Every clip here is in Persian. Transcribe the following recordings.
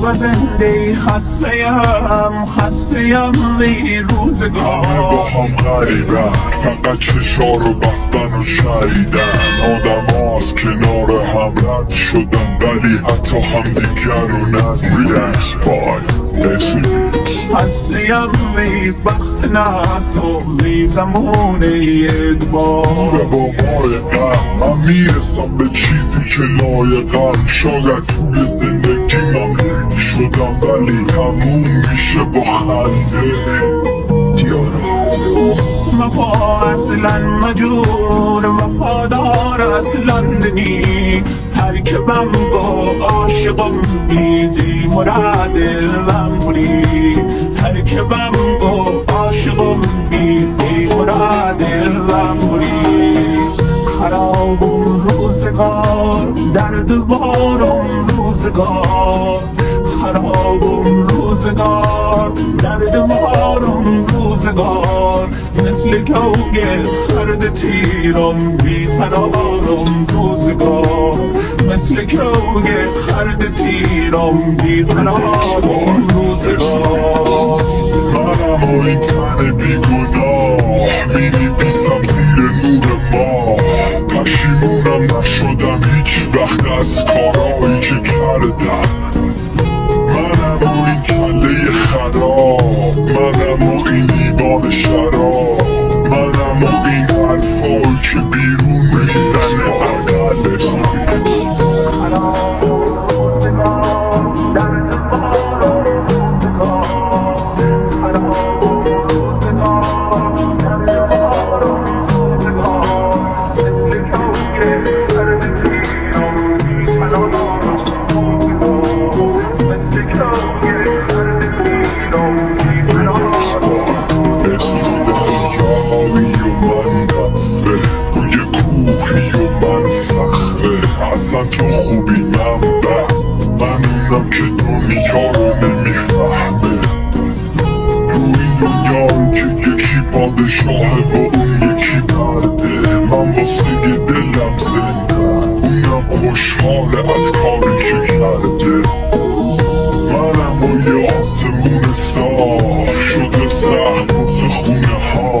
و زنده خسته‌ام ای روزگار. همه با هم غریبن، فقط چشا رو بستن و شریدن. آدم ها از کنار هم رد شدن ولی حتی همدیگر رو ندیدن. خسته‌ام ای بخت ناس و ای زمان ادبار. به بابای غم من میرسم به چیزی که لایقم. شاید توی زندگی من شدم ولی تموم میشه با خنده. وفا اصلا مجون وفادار اصلا نی. ترکبم با عاشقم بیدی مراد دلم بودی. ترکبم با عاشقم بیدی مراد دلم بودی. خرابم روزگار درد بارم روزگار. خرابم روزگار درد بارم روزگار. مثل گوگ خرد تیرم بیقرارم روزگار. مثل گوگ خرد تیرم بیقرارم روزگار. منم و این تن بیگناه مینویسم زیر نور ماه. پشیمونم نشدم هیچ وقت از کارهایی که کردم. منم و این کله خراب، منم و این دیوان شراب. منم و این حرفایی که بیرون میزنه عقلم. اصلا تو خوبی من بد، منونم که دنیا رو نمیفهمه. تو این دنیا که یکی پادشاهه و اون یکی برده. من واسه دلم زنده، اونم خوشحاله از کاری که کرده. منم و یه آسمون صاف شده سقف واسه خونه ها.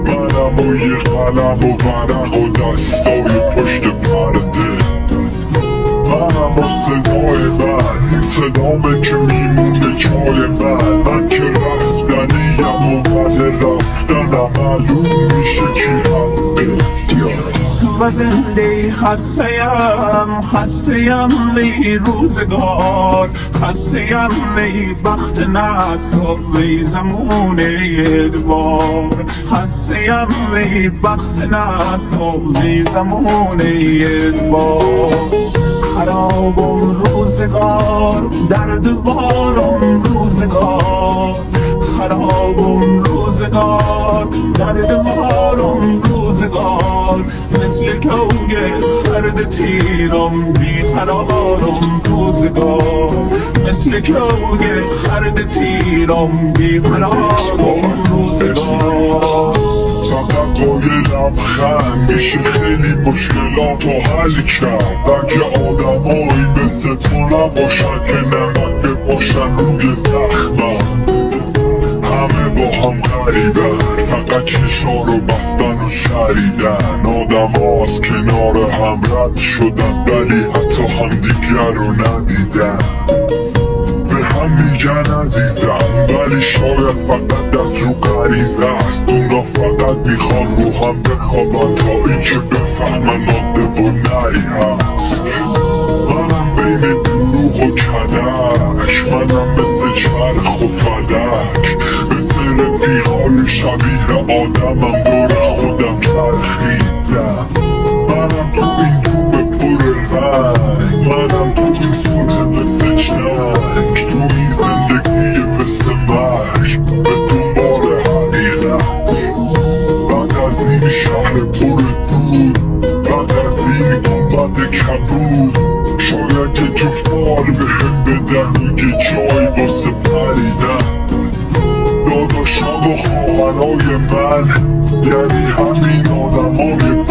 منم و یه قلم و ورق و دستای پشت پرده. منم و صدای من، این صدامه که میمونه جای من که رفتنیم و بعد رفتنم معلوم میشه کی حقه. و زنده خسته‌ام ای روزگار. خسته‌ام ای بخت ناس و ای زمان ادبار. خسته‌ام ای بخت ناس و ای زمان ادبار. خرابم روزگار درد بارم روزگار. خرابم روزگار درد بارم روزگار. مثل گوگ خرد تیرم بیقرارم روزگار. مثل گوگ خرد تیرم بیقرارم روزگار. فقط با یه لبخند میشه خیلی مشکلاتو حل کرد. اگه آدمایی مثل تو نباشن که نمک بپاشن روی زخمم. همه با هم غریبن، فقط چشا رو بستن و شریدن. آدم ها از کنار هم رد شدن ولی حتی همدیگر رو ندیدن. به هم میگن عزیزم ولی شاید فقط از رو غریزه است. اونا فقط میخوان رو هم بخوابن تا اینکه بفهمن عاده و نری هست. منم بین دروغ و کدک، منم مثل چرخ و فلک. مثل رفیقای شبیه آدمم دور خودم چرخیدم. منم تو این دوم پر رنگ، منم تو این صلح مثل جنگ. تو این زندگی مثل مرگ به دنبال حقیقت. بعد از این شهر پر دور، بعد از این گنبد کبود، شاید یه جفت بال بهم بدن و یه جایی واسه پریدن. داداشم و خواهرای من یعنی همین آدمای